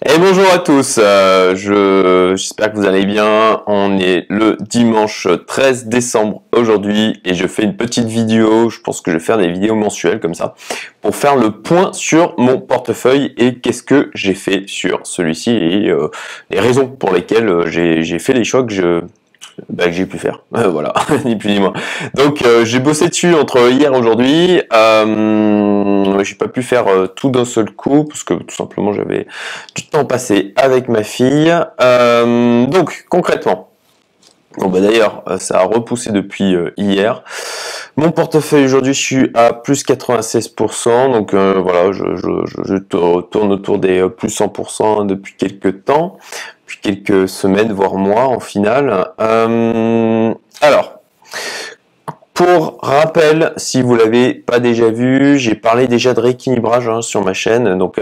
Et bonjour à tous, j'espère que vous allez bien. On est le dimanche 13 décembre aujourd'hui et je fais une petite vidéo, je pense que je vais faire des vidéos mensuelles comme ça, pour faire le point sur mon portefeuille et qu'est-ce que j'ai fait sur celui-ci et les raisons pour lesquelles j'ai fait les choix que j'ai pu faire. Voilà, ni plus ni moins. Donc j'ai bossé dessus entre hier et aujourd'hui. J'ai pas pu faire tout d'un seul coup parce que tout simplement j'avais du temps passé avec ma fille. Donc concrètement, bon bah d'ailleurs ça a repoussé depuis hier. Mon portefeuille aujourd'hui je suis à plus 96%, donc voilà je tourne autour des plus 100% depuis quelques temps, depuis quelques semaines voire mois en finale. Alors pour rappel, si vous l'avez pas déjà vu, j'ai parlé déjà de rééquilibrage sur ma chaîne. Donc,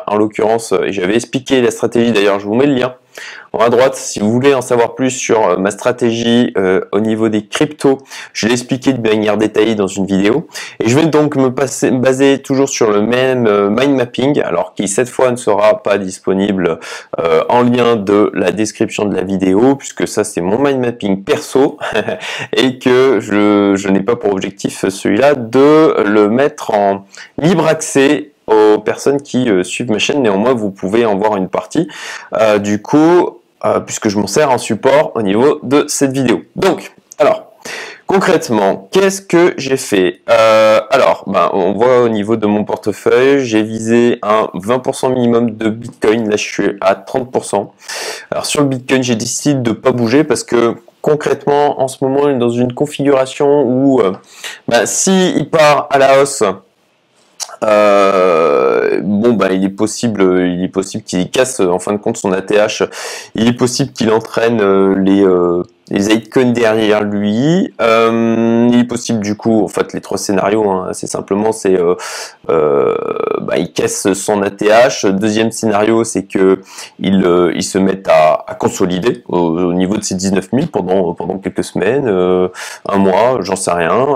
en l'occurrence, j'avais expliqué la stratégie. D'ailleurs, je vous mets le lien en haut à droite si vous voulez en savoir plus sur ma stratégie au niveau des cryptos. Je l'ai expliqué de manière détaillée dans une vidéo. Et je vais donc me baser toujours sur le même mind mapping, alors qui cette fois ne sera pas disponible en lien de la description de la vidéo, puisque ça c'est mon mind mapping perso et que je n'ai pas pour objectif celui-là de le mettre en libre accès aux personnes qui suivent ma chaîne. Néanmoins, vous pouvez en voir une partie du coup, puisque je m'en sers en support au niveau de cette vidéo. Donc, alors, concrètement, qu'est-ce que j'ai fait on voit au niveau de mon portefeuille, j'ai visé un 20% minimum de Bitcoin. Là, je suis à 30%. Alors, sur le Bitcoin, j'ai décidé de ne pas bouger parce que concrètement, en ce moment, on est dans une configuration où si il part à la hausse, il est possible qu'il casse en fin de compte son ATH. Il est possible qu'il entraîne les altcoins derrière lui. Il est possible du coup, en fait, les trois scénarios, assez simplement, c'est il casse son ATH. Deuxième scénario, c'est que il se met à consolider au niveau de ses 19 000 pendant quelques semaines, un mois, j'en sais rien.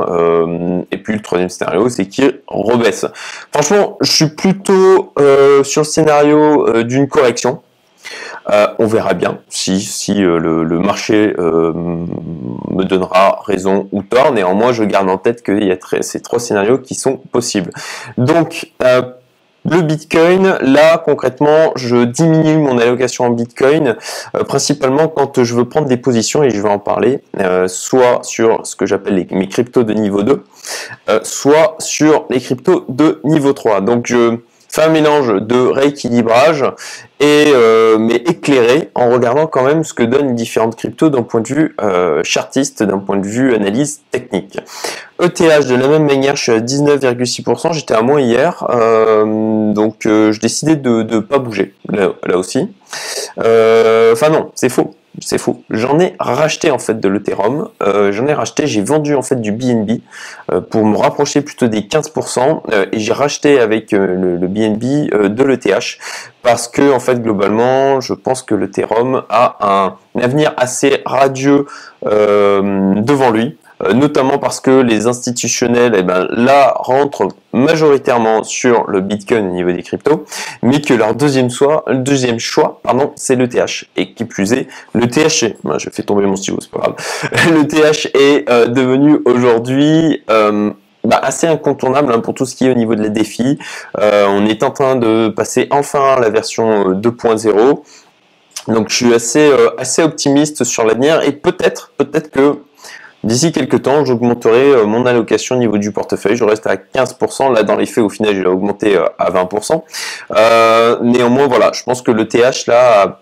Et puis le troisième scénario, c'est qu'il rebaisse. Franchement, je suis plutôt sur le scénario d'une correction. On verra bien si le marché me donnera raison ou tort. Néanmoins, je garde en tête qu'il y a ces trois scénarios qui sont possibles. Donc, le Bitcoin, là concrètement, je diminue mon allocation en Bitcoin, principalement quand je veux prendre des positions, et je vais en parler, soit sur ce que j'appelle mes cryptos de niveau 2, soit sur les cryptos de niveau 3. Donc je fais un mélange de rééquilibrage mais éclairé en regardant quand même ce que donnent les différentes cryptos d'un point de vue chartiste, d'un point de vue analyse technique. ETH de la même manière, je suis à 19,6%, j'étais à moins hier, donc je décidais de ne pas bouger là aussi. Non, c'est faux. C'est faux. J'en ai racheté en fait de l'Ethereum. J'ai vendu en fait du BNB pour me rapprocher plutôt des 15% et j'ai racheté avec le BNB de l'ETH parce que en fait globalement, je pense que l'Ethereum a un avenir assez radieux devant lui. Notamment parce que les institutionnels, là, rentrent majoritairement sur le Bitcoin au niveau des cryptos, mais que leur deuxième choix, c'est l'ETH. Et qui plus est, l'ETH, je fais tomber mon stylo, c'est pas grave. L'ETH est devenu aujourd'hui assez incontournable pour tout ce qui est au niveau de la DeFi. On est en train de passer enfin à la version 2.0. Donc je suis assez optimiste sur l'avenir et peut-être que d'ici quelques temps, j'augmenterai mon allocation au niveau du portefeuille. Je reste à 15%. Là, dans les faits, au final, je l'ai augmenté à 20%. Néanmoins, voilà, je pense que le TH, là,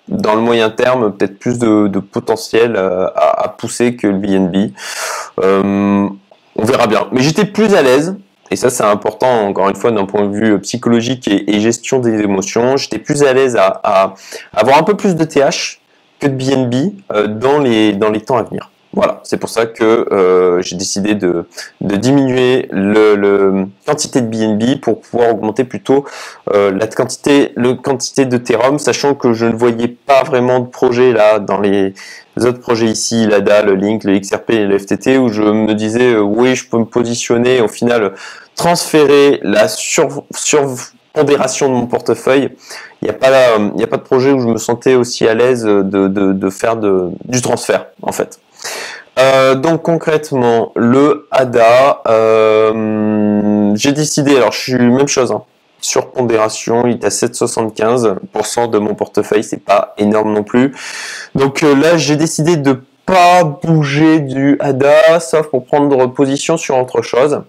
dans le moyen terme, peut-être plus de potentiel à pousser que le BNB. On verra bien. Mais j'étais plus à l'aise. Et ça, c'est important, encore une fois, d'un point de vue psychologique et gestion des émotions. J'étais plus à l'aise à avoir un peu plus de TH que de BNB dans les temps à venir. Voilà, c'est pour ça que j'ai décidé de diminuer le quantité de BNB pour pouvoir augmenter plutôt la quantité d'Ethereum, sachant que je ne voyais pas vraiment de projet là dans les autres projets ici, l'ADA, le Link, le XRP et le FTT, où je me disais oui, je peux me positionner, au final transférer la pondération de mon portefeuille, il n'y a pas de projet où je me sentais aussi à l'aise de faire du transfert, en fait. Donc concrètement, le ADA, j'ai décidé, alors je suis même chose, hein, sur pondération, il est à 7,75% de mon portefeuille, c'est pas énorme non plus. Donc là, j'ai décidé de pas bouger du ADA, sauf pour prendre position sur autre chose.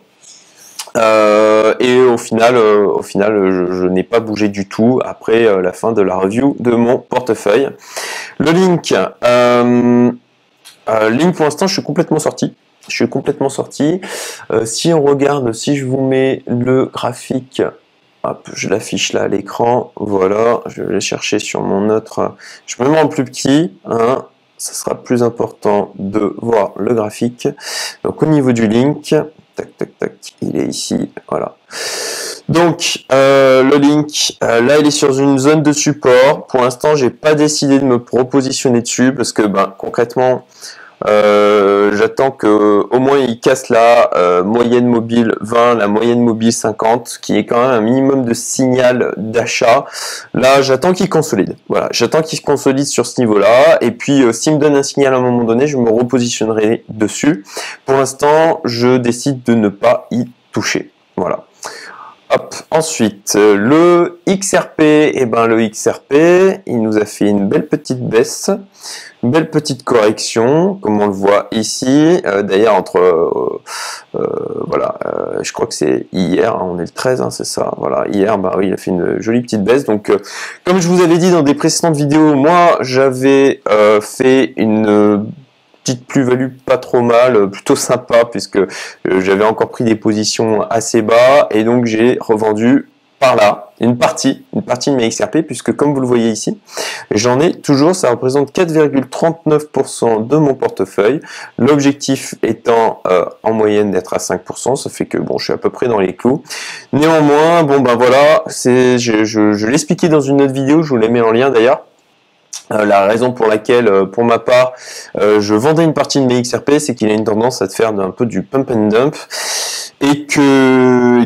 Et au final, je n'ai pas bougé du tout après la fin de la review de mon portefeuille. Le Link, Link pour l'instant, je suis complètement sorti. Si on regarde, si je vous mets le graphique, hop, je l'affiche là à l'écran. Voilà, je vais aller chercher sur mon autre. Je me mets en plus petit, hein. Ça sera plus important de voir le graphique. Donc au niveau du Link, tac, tac, tac, il est ici, voilà. Donc le Link, là il est sur une zone de support. Pour l'instant, j'ai pas décidé de me repositionner dessus parce que concrètement, j'attends que au moins il casse la moyenne mobile 20, la moyenne mobile 50, qui est quand même un minimum de signal d'achat. Là, j'attends qu'il consolide. Voilà, j'attends qu'il se consolide sur ce niveau-là. Et puis, s'il me donne un signal à un moment donné, je me repositionnerai dessus. Pour l'instant, je décide de ne pas y toucher. Voilà. Hop. Ensuite, le XRP, le XRP, il nous a fait une belle petite baisse, une belle petite correction, comme on le voit ici. D'ailleurs, entre, je crois que c'est hier, hein, on est le 13, hein, c'est ça. Voilà, hier, oui, il a fait une jolie petite baisse. Donc, comme je vous avais dit dans des précédentes vidéos, moi, j'avais fait une petite plus-value pas trop mal, plutôt sympa, puisque j'avais encore pris des positions assez bas, et donc j'ai revendu par là une partie de mes XRP, puisque comme vous le voyez ici, j'en ai toujours, ça représente 4,39% de mon portefeuille, l'objectif étant en moyenne d'être à 5%, ça fait que bon, je suis à peu près dans les clous. Néanmoins, voilà, je l'ai expliqué dans une autre vidéo, je vous la mets en lien d'ailleurs. La raison pour laquelle, pour ma part, je vendais une partie de mes XRP, c'est qu'il a une tendance à te faire un peu du pump and dump, et que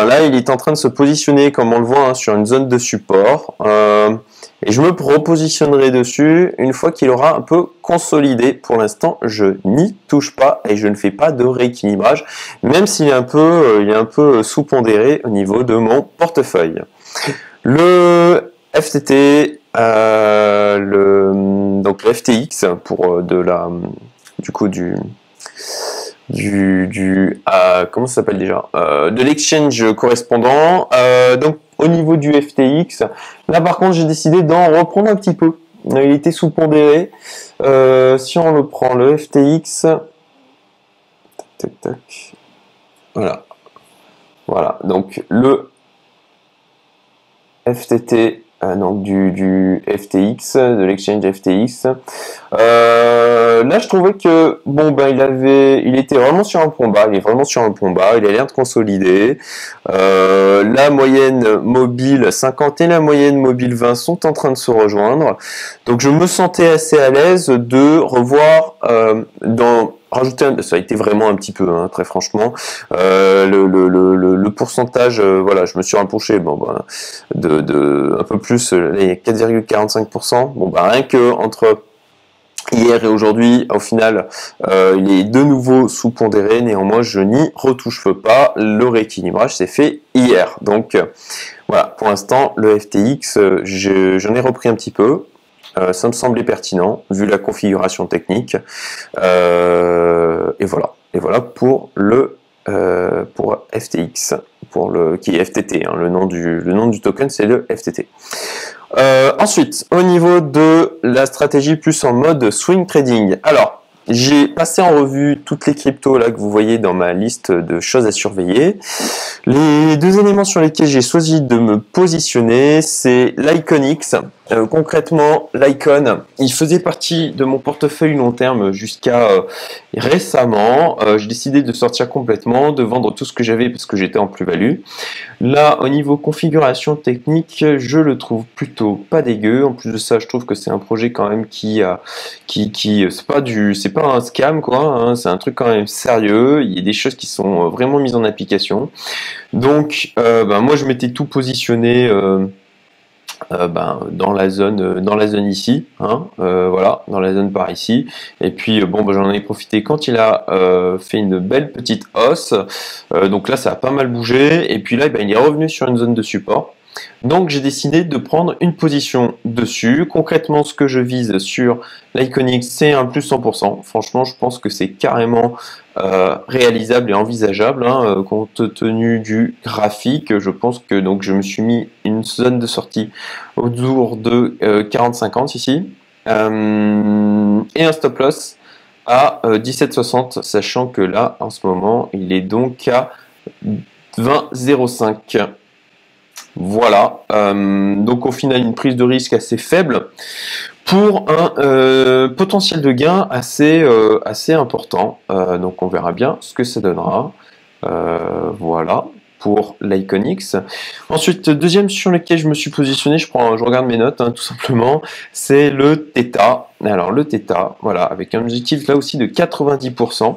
là, il est en train de se positionner, comme on le voit, hein, sur une zone de support, et je me repositionnerai dessus une fois qu'il aura un peu consolidé. Pour l'instant, je n'y touche pas et je ne fais pas de rééquilibrage, même s'il est un peu sous-pondéré au niveau de mon portefeuille. Le FTT, donc le FTX pour comment ça s'appelle déjà, de l'exchange correspondant. Donc au niveau du FTX, là par contre j'ai décidé d'en reprendre un petit peu. Il était sous-pondéré. Si on le prend, le FTX, tac tac, voilà, donc le FTT, donc du FTX, de l'exchange FTX. Là, je trouvais que il était vraiment sur un point bas. Il est vraiment sur un point bas. Il a l'air de consolider. La moyenne mobile 50 et la moyenne mobile 20 sont en train de se rejoindre. Donc, je me sentais assez à l'aise de revoir ça a été vraiment un petit peu, hein, très franchement. Le pourcentage, voilà, je me suis rapproché, de un peu plus, les 4,45%. Rien que entre hier et aujourd'hui, au final, il est de nouveau sous-pondéré. Néanmoins, je n'y retouche pas. Le rééquilibrage s'est fait hier. Donc, voilà, pour l'instant, le FTX, j'en ai repris un petit peu. Ça me semblait pertinent vu la configuration technique, et voilà pour FTX, qui est FTT, hein, le nom du token c'est le FTT. Ensuite, au niveau de la stratégie plus en mode swing trading, alors j'ai passé en revue toutes les cryptos là que vous voyez dans ma liste de choses à surveiller. Les deux éléments sur lesquels j'ai choisi de me positionner, c'est l'Iconix. Concrètement, l'Icon, il faisait partie de mon portefeuille long terme jusqu'à récemment. J'ai décidé de sortir complètement, de vendre tout ce que j'avais parce que j'étais en plus-value. Là, au niveau configuration technique, je le trouve plutôt pas dégueu. En plus de ça, je trouve que c'est un projet quand même c'est pas un scam quoi. Hein, c'est un truc quand même sérieux. Il y a des choses qui sont vraiment mises en application. Donc, moi, je m'étais tout positionné. Dans la zone ici, hein, voilà, dans la zone par ici. Et puis j'en ai profité quand il a fait une belle petite hausse. Donc là, ça a pas mal bougé. Et puis là, il est revenu sur une zone de support. Donc j'ai décidé de prendre une position dessus. Concrètement, ce que je vise sur l'Iconix, c'est un plus 100%. Franchement, je pense que c'est carrément réalisable et envisageable, hein, compte tenu du graphique. Je pense que donc je me suis mis une zone de sortie autour de 40-50 ici et un stop loss à 17,60, sachant que là en ce moment il est donc à 20,05. Voilà, donc au final une prise de risque assez faible pour un potentiel de gain assez important. Donc on verra bien ce que ça donnera. Voilà pour l'Iconix. Ensuite, deuxième sur lequel je me suis positionné, je regarde mes notes tout simplement, c'est le Theta. Alors le Theta, voilà, avec un objectif là aussi de 90%.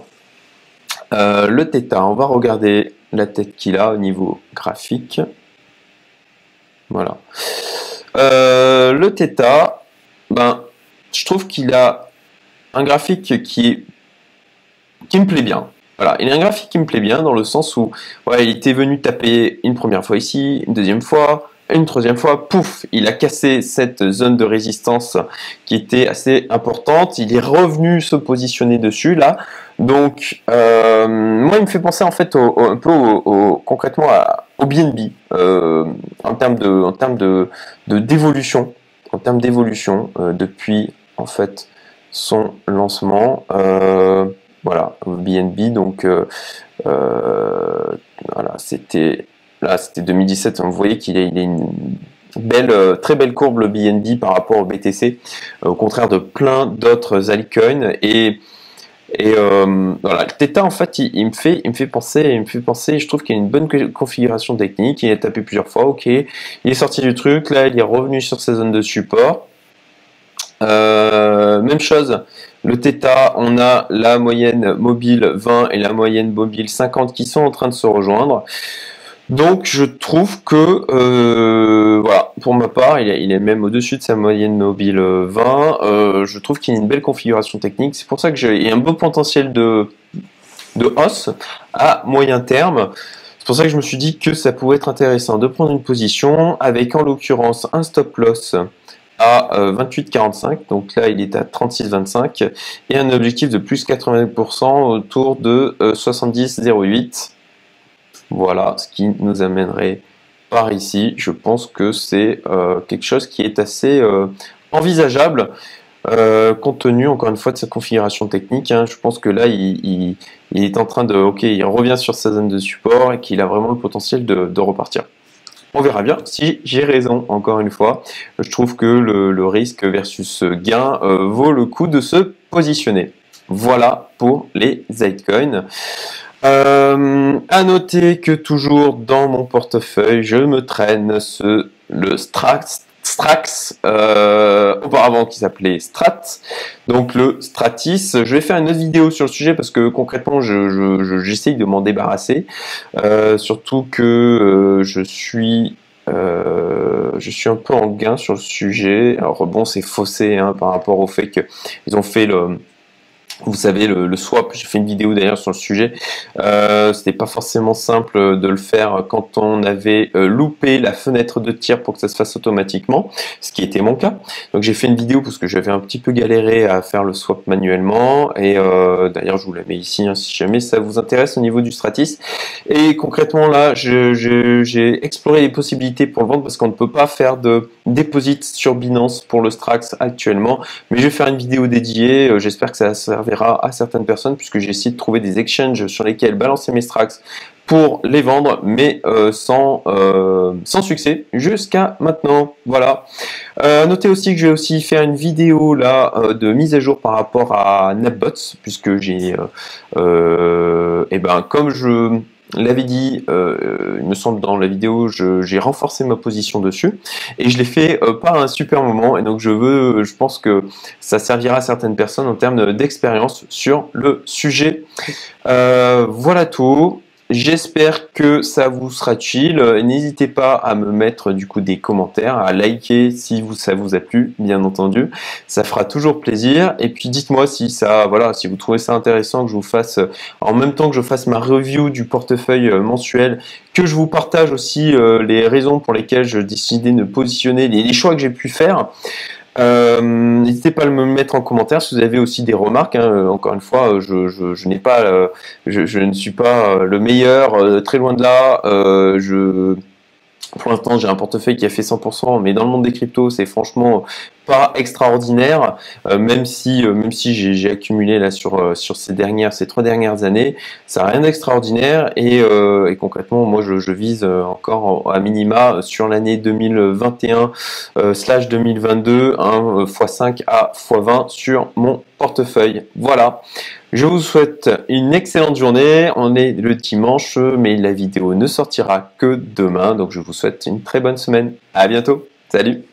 Le Theta, on va regarder la tête qu'il a au niveau graphique. Voilà. Le Theta, je trouve qu'il a un graphique qui me plaît bien. Voilà, il a un graphique qui me plaît bien dans le sens où il était venu taper une première fois ici, une deuxième fois, une troisième fois, pouf, il a cassé cette zone de résistance qui était assez importante. Il est revenu se positionner dessus là. Donc, moi, il me fait penser en fait un peu concrètement au BNB en termes d'évolution, depuis en fait son lancement. Voilà, BNB. Donc, voilà, c'était 2017. Vous voyez qu'il a une très belle courbe le BNB par rapport au BTC, au contraire de plein d'autres altcoins. Et voilà, le Theta en fait il me fait penser, je trouve qu'il y a une bonne configuration technique. Il a tapé plusieurs fois, ok, il est sorti du truc, là il est revenu sur sa zone de support. Même chose, le Theta, on a la moyenne mobile 20 et la moyenne mobile 50 qui sont en train de se rejoindre. Donc je trouve que voilà, pour ma part, il est même au-dessus de sa moyenne mobile 20. Je trouve qu'il y a une belle configuration technique. C'est pour ça que il y a un beau potentiel de hausse à moyen terme. C'est pour ça que je me suis dit que ça pouvait être intéressant de prendre une position avec en l'occurrence un stop loss à 28,45, donc là il est à 36,25 et un objectif de plus 80% autour de 70,08. Voilà ce qui nous amènerait par ici. Je pense que c'est quelque chose qui est assez envisageable compte tenu encore une fois de sa configuration technique. Je pense que là il est en train de il revient sur sa zone de support et qu'il a vraiment le potentiel de repartir. On verra bien si j'ai raison, encore une fois. Je trouve que le risque versus gain vaut le coup de se positionner. Voilà pour les altcoins. À noter que toujours dans mon portefeuille, je me traîne le Strax, auparavant qui s'appelait Strat, donc le Stratis. Je vais faire une autre vidéo sur le sujet parce que concrètement j'essaye de m'en débarrasser, surtout que je suis un peu en gain sur le sujet. Alors bon, c'est faussé par rapport au fait qu'ils ont fait vous savez, le swap. J'ai fait une vidéo d'ailleurs sur le sujet. C'était pas forcément simple de le faire quand on avait loupé la fenêtre de tir pour que ça se fasse automatiquement, ce qui était mon cas. Donc j'ai fait une vidéo parce que j'avais un petit peu galéré à faire le swap manuellement. Et d'ailleurs, je vous la mets ici si jamais ça vous intéresse au niveau du Stratis. Et concrètement là, j'ai exploré les possibilités pour le vendre parce qu'on ne peut pas faire de deposit sur Binance pour le Strax actuellement. Mais je vais faire une vidéo dédiée. J'espère que ça servira à certaines personnes puisque j'ai essayé de trouver des exchanges sur lesquels balancer mes Strax pour les vendre, mais sans succès jusqu'à maintenant. Voilà. Notez aussi que je vais aussi faire une vidéo là de mise à jour par rapport à NapBots, puisque j'ai, comme je l'avais dit, il me semble dans la vidéo, j'ai renforcé ma position dessus et je l'ai fait par un super moment. Et donc je pense que ça servira à certaines personnes en termes d'expérience sur le sujet. Voilà tout. J'espère que ça vous sera utile. N'hésitez pas à me mettre du coup des commentaires, à liker si ça vous a plu, bien entendu. Ça fera toujours plaisir. Et puis dites-moi si si vous trouvez ça intéressant que je vous fasse, en même temps que je fasse ma review du portefeuille mensuel, que je vous partage aussi les raisons pour lesquelles je décidais de me positionner, les choix que j'ai pu faire. N'hésitez pas à me mettre en commentaire si vous avez aussi des remarques. Hein. Encore une fois, je n'ai pas, je ne suis pas le meilleur, très loin de là. Pour l'instant, j'ai un portefeuille qui a fait 100%, mais dans le monde des cryptos, c'est franchement pas extraordinaire, même si j'ai accumulé là sur ces 3 dernières années, ça n'a rien d'extraordinaire et concrètement, moi je vise encore à minima sur l'année 2021/2022 x5 à x20 sur mon portefeuille. Voilà. Je vous souhaite une excellente journée. On est le dimanche, mais la vidéo ne sortira que demain. Donc je vous souhaite une très bonne semaine. À bientôt. Salut.